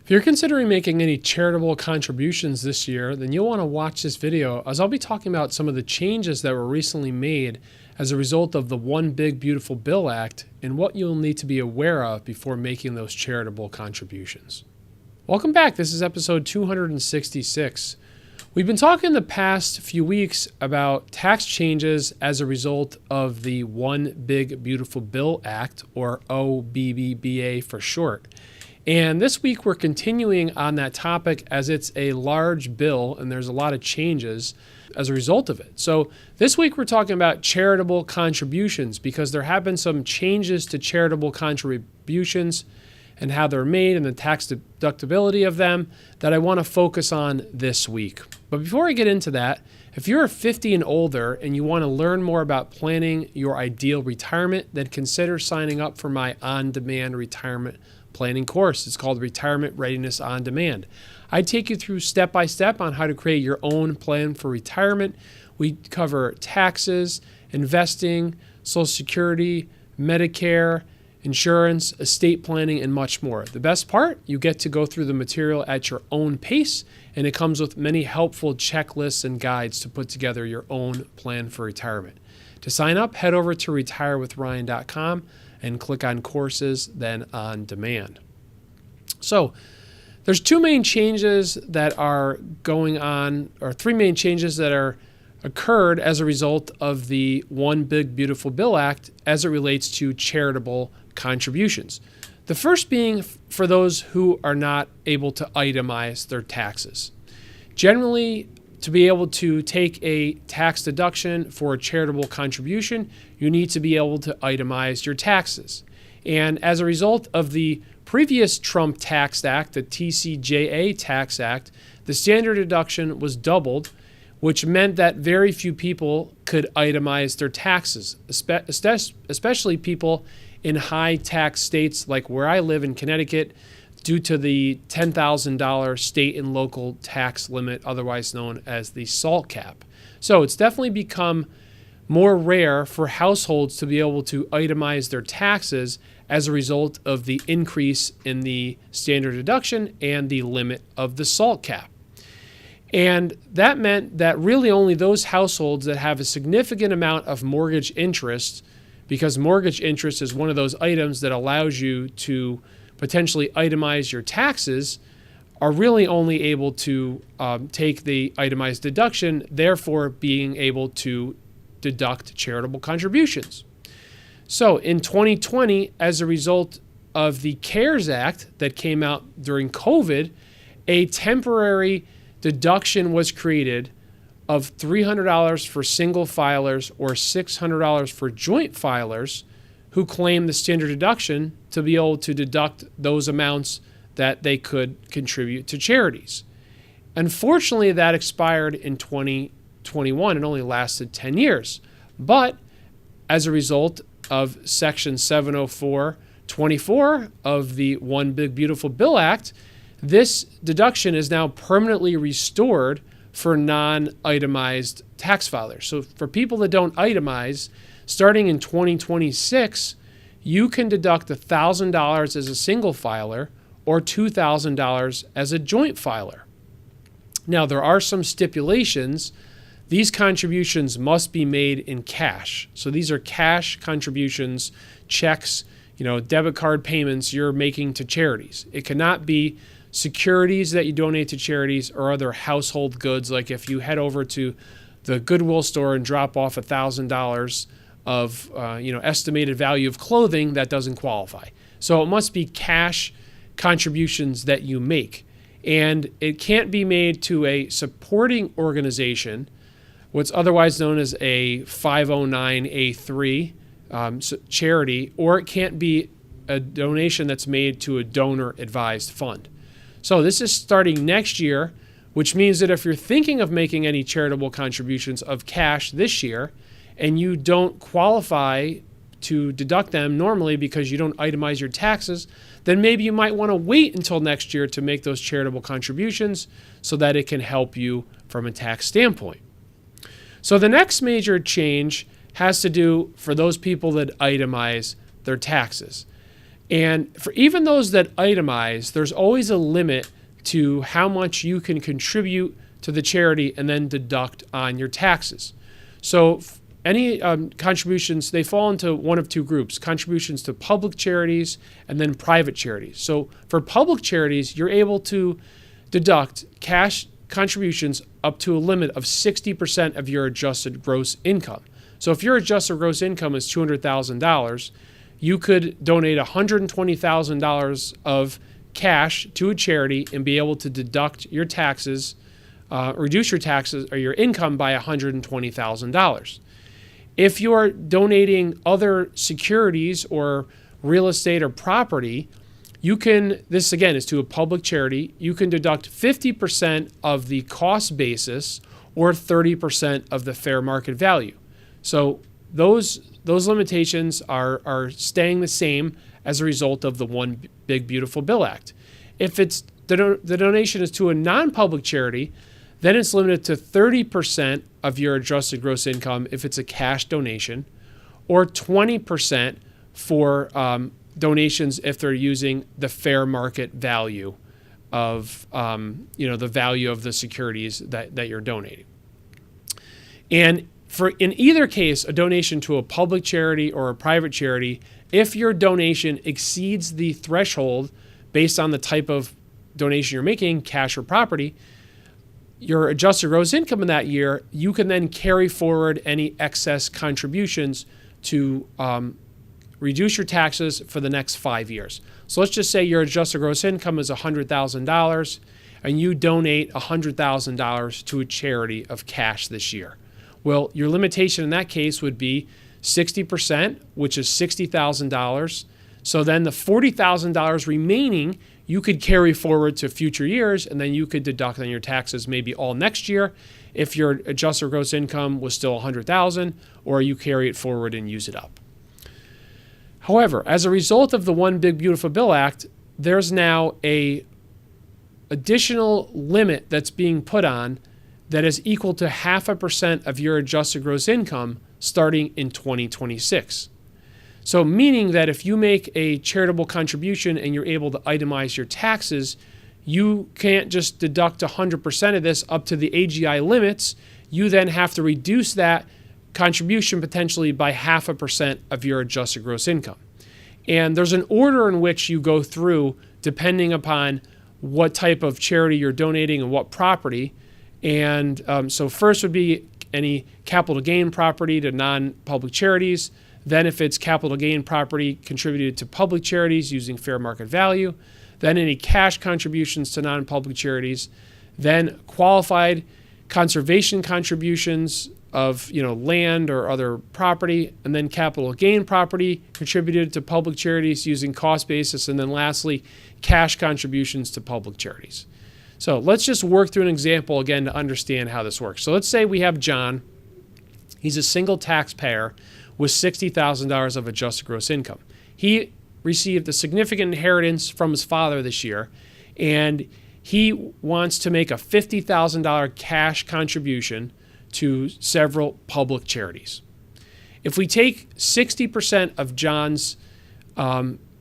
If you're considering making any charitable contributions this year, then you'll want to watch this video as I'll be talking about some of the changes that were recently made as a result of the One Big Beautiful Bill Act and what you'll need to be aware of before making those charitable contributions. Welcome back. This is episode 266. We've been talking the past few weeks about tax changes as a result of the One Big Beautiful Bill Act, or OBBBA for short. And this week we're continuing on that topic as it's a large bill and there's a lot of changes as a result of it. So this week we're talking about charitable contributions because there have been some changes to charitable contributions and how they're made and the tax deductibility of them that I want to focus on this week. But before I get into that, if you're 50 and older and you want to learn more about planning your ideal retirement, then consider signing up for my on-demand retirement planning course. It's called Retirement Readiness on Demand. I take you through step-by-step on how to create your own plan for retirement. We cover taxes, investing, Social Security, Medicare, insurance, estate planning, and much more. The best part, you get to go through the material at your own pace, and it comes with many helpful checklists and guides to put together your own plan for retirement. To sign up, head over to retirewithryan.com and click on courses, then on demand. So there's two main changes that are going on, or three main changes that are occurred as a result of the One Big Beautiful Bill Act as it relates to charitable contributions. The first being for those who are not able to itemize their taxes. Generally, to be able to take a tax deduction for a charitable contribution, you need to be able to itemize your taxes. And as a result of the previous Trump Tax Act, the TCJA Tax Act, the standard deduction was doubled, which meant that very few people could itemize their taxes, especially people in high tax states like where I live in Connecticut, due to the $10,000 state and local tax limit, otherwise known as the SALT cap. So it's definitely become more rare for households to be able to itemize their taxes as a result of the increase in the standard deduction and the limit of the SALT cap. And that meant that really only those households that have a significant amount of mortgage interest, because mortgage interest is one of those items that allows you to potentially itemize your taxes, are really only able to take the itemized deduction, therefore being able to deduct charitable contributions. So in 2020, as a result of the CARES Act that came out during COVID, a temporary deduction was created of $300 for single filers or $600 for joint filers who claim the standard deduction to be able to deduct those amounts that they could contribute to charities. Unfortunately, that expired in 2021 and only lasted 10 years. But as a result of Section 704(24) of the One Big Beautiful Bill Act, this deduction is now permanently restored for non-itemized tax filers. So for people that don't itemize, starting in 2026, you can deduct $1,000 as a single filer or $2,000 as a joint filer. Now, there are some stipulations. These contributions must be made in cash. So these are cash contributions, checks, debit card payments you're making to charities. It cannot be securities that you donate to charities or other household goods, like if you head over to the Goodwill store and drop off $1,000 of estimated value of clothing, that doesn't qualify. So it must be cash contributions that you make. And it can't be made to a supporting organization, what's otherwise known as a 509(a)(3) charity, or it can't be a donation that's made to a donor-advised fund. So this is starting next year, which means that if you're thinking of making any charitable contributions of cash this year and you don't qualify to deduct them normally because you don't itemize your taxes, then maybe you might want to wait until next year to make those charitable contributions so that it can help you from a tax standpoint. So the next major change has to do for those people that itemize their taxes. And for even those that itemize, there's always a limit to how much you can contribute to the charity and then deduct on your taxes. So any contributions, they fall into one of two groups: contributions to public charities and then private charities. So for public charities, you're able to deduct cash contributions up to a limit of 60% of your adjusted gross income. So if your adjusted gross income is $200,000, you could donate $120,000 of cash to a charity and be able to deduct your taxes, reduce your taxes or your income by $120,000. If you're donating other securities or real estate or property, you can, this again is to a public charity, you can deduct 50% of the cost basis or 30% of the fair market value. So those limitations are staying the same as a result of the One Big Beautiful Bill Act. If it's the donation is to a non-public charity, then it's limited to 30% of your adjusted gross income if it's a cash donation, or 20% for donations if they're using the fair market value of the value of the securities that you're donating. And in either case, a donation to a public charity or a private charity, if your donation exceeds the threshold based on the type of donation you're making, cash or property, your adjusted gross income in that year, you can then carry forward any excess contributions to reduce your taxes for the next 5 years. So let's just say your adjusted gross income is $100,000 and you donate $100,000 to a charity of cash this year. Well, your limitation in that case would be 60%, which is $60,000. So then the $40,000 remaining you could carry forward to future years, and then you could deduct on your taxes maybe all next year if your adjusted gross income was still $100,000, or you carry it forward and use it up. However, as a result of the One Big Beautiful Bill Act, there's now a additional limit that's being put on that is equal to 0.5% of your adjusted gross income starting in 2026. So meaning that if you make a charitable contribution and you're able to itemize your taxes, you can't just deduct 100% of this up to the AGI limits. You then have to reduce that contribution potentially by 0.5% of your adjusted gross income. And there's an order in which you go through depending upon what type of charity you're donating and what property. And so first would be any capital gain property to non-public charities. Then if it's capital gain property contributed to public charities using fair market value, then any cash contributions to non-public charities, then qualified conservation contributions of land or other property, and then capital gain property contributed to public charities using cost basis, and then lastly, cash contributions to public charities. So let's just work through an example again to understand how this works. So let's say we have John. He's a single taxpayer with $60,000 of adjusted gross income. He received a significant inheritance from his father this year, and he wants to make a $50,000 cash contribution to several public charities. If we take 60% of John's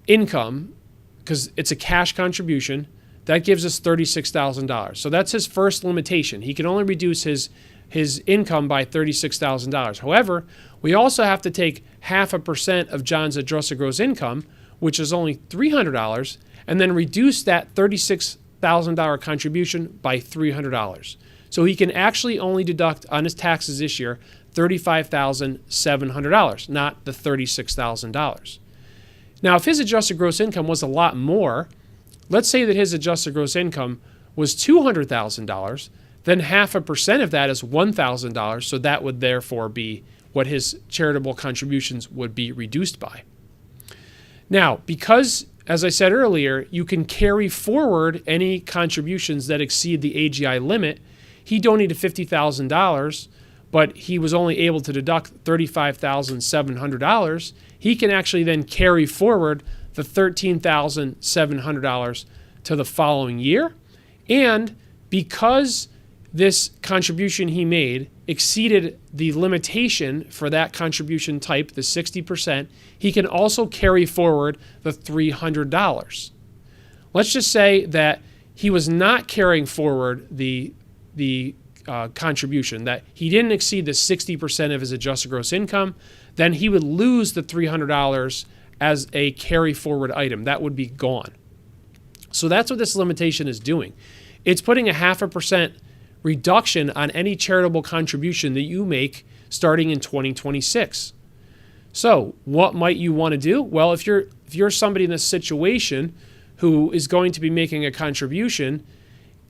income, because it's a cash contribution, that gives us $36,000. So that's his first limitation. He can only reduce his income by $36,000. However, we also have to take 0.5% of John's adjusted gross income, which is only $300, and then reduce that $36,000 contribution by $300. So he can actually only deduct on his taxes this year $35,700, not the $36,000. Now, if his adjusted gross income was a lot more, let's say that his adjusted gross income was $200,000, then 0.5% of that is $1,000, so that would therefore be what his charitable contributions would be reduced by. Now, because, as I said earlier, you can carry forward any contributions that exceed the AGI limit, he donated $50,000, but he was only able to deduct $35,700. He can actually then carry forward the $13,700 to the following year. And because this contribution he made exceeded the limitation for that contribution type, the 60%, he can also carry forward the $300. Let's just say that he was not carrying forward the contribution, that he didn't exceed the 60% of his adjusted gross income, then he would lose the $300 as a carry forward item. That would be gone. So that's what this limitation is doing. It's putting a 0.5% reduction on any charitable contribution that you make starting in 2026. So what might you want to do? Well, if you're somebody in this situation who is going to be making a contribution,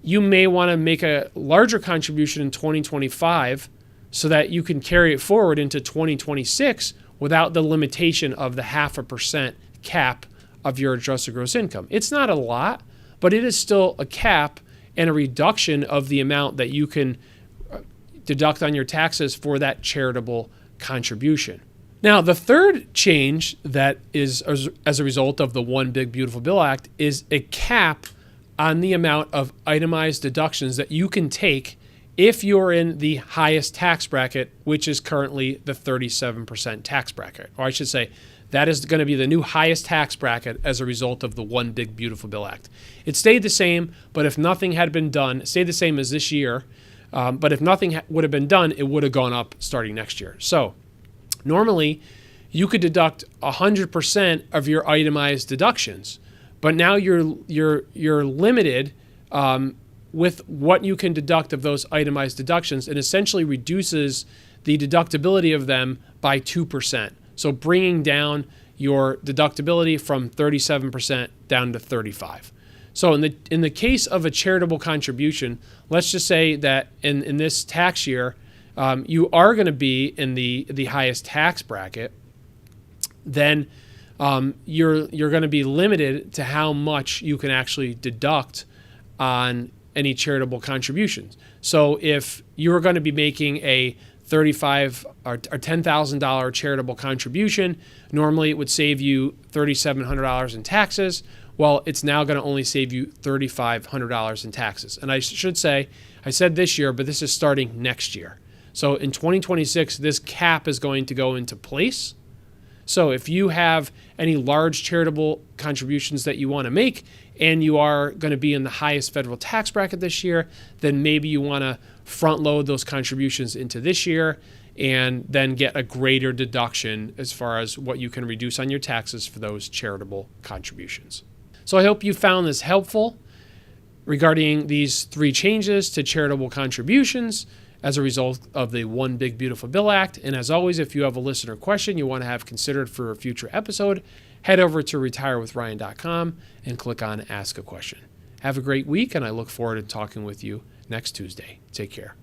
you may want to make a larger contribution in 2025 so that you can carry it forward into 2026 without the limitation of the 0.5% cap of your adjusted gross income. It's not a lot, but it is still a cap and a reduction of the amount that you can deduct on your taxes for that charitable contribution. Now, the third change that is as a result of the One Big Beautiful Bill Act is a cap on the amount of itemized deductions that you can take if you're in the highest tax bracket, which is currently the 37% tax bracket. Or I should say, that is going to be the new highest tax bracket as a result of the One Big Beautiful Bill Act. It stayed the same, but if nothing had been done, it stayed the same as this year, but if nothing would have been done, it would have gone up starting next year. So normally, you could deduct 100% of your itemized deductions, but now you're limited with what you can deduct of those itemized deductions, and essentially reduces the deductibility of them by 2%. So bringing down your deductibility from 37% down to 35%. So in the case of a charitable contribution, let's just say that in this tax year, you are going to be in the highest tax bracket, then you're going to be limited to how much you can actually deduct on any charitable contributions. So if you're going to be making a $35,000 or $10,000 charitable contribution, normally it would save you $3,700 in taxes. Well, it's now going to only save you $3,500 in taxes. And I should say, I said this year, but this is starting next year. So in 2026, this cap is going to go into place. So if you have any large charitable contributions that you want to make and you are going to be in the highest federal tax bracket this year, then maybe you want to front load those contributions into this year and then get a greater deduction as far as what you can reduce on your taxes for those charitable contributions. So I hope you found this helpful regarding these three changes to charitable contributions as a result of the One Big Beautiful Bill Act. And as always, if you have a listener question you want to have considered for a future episode, head over to retirewithryan.com and click on Ask a Question. Have a great week, and I look forward to talking with you next Tuesday. Take care.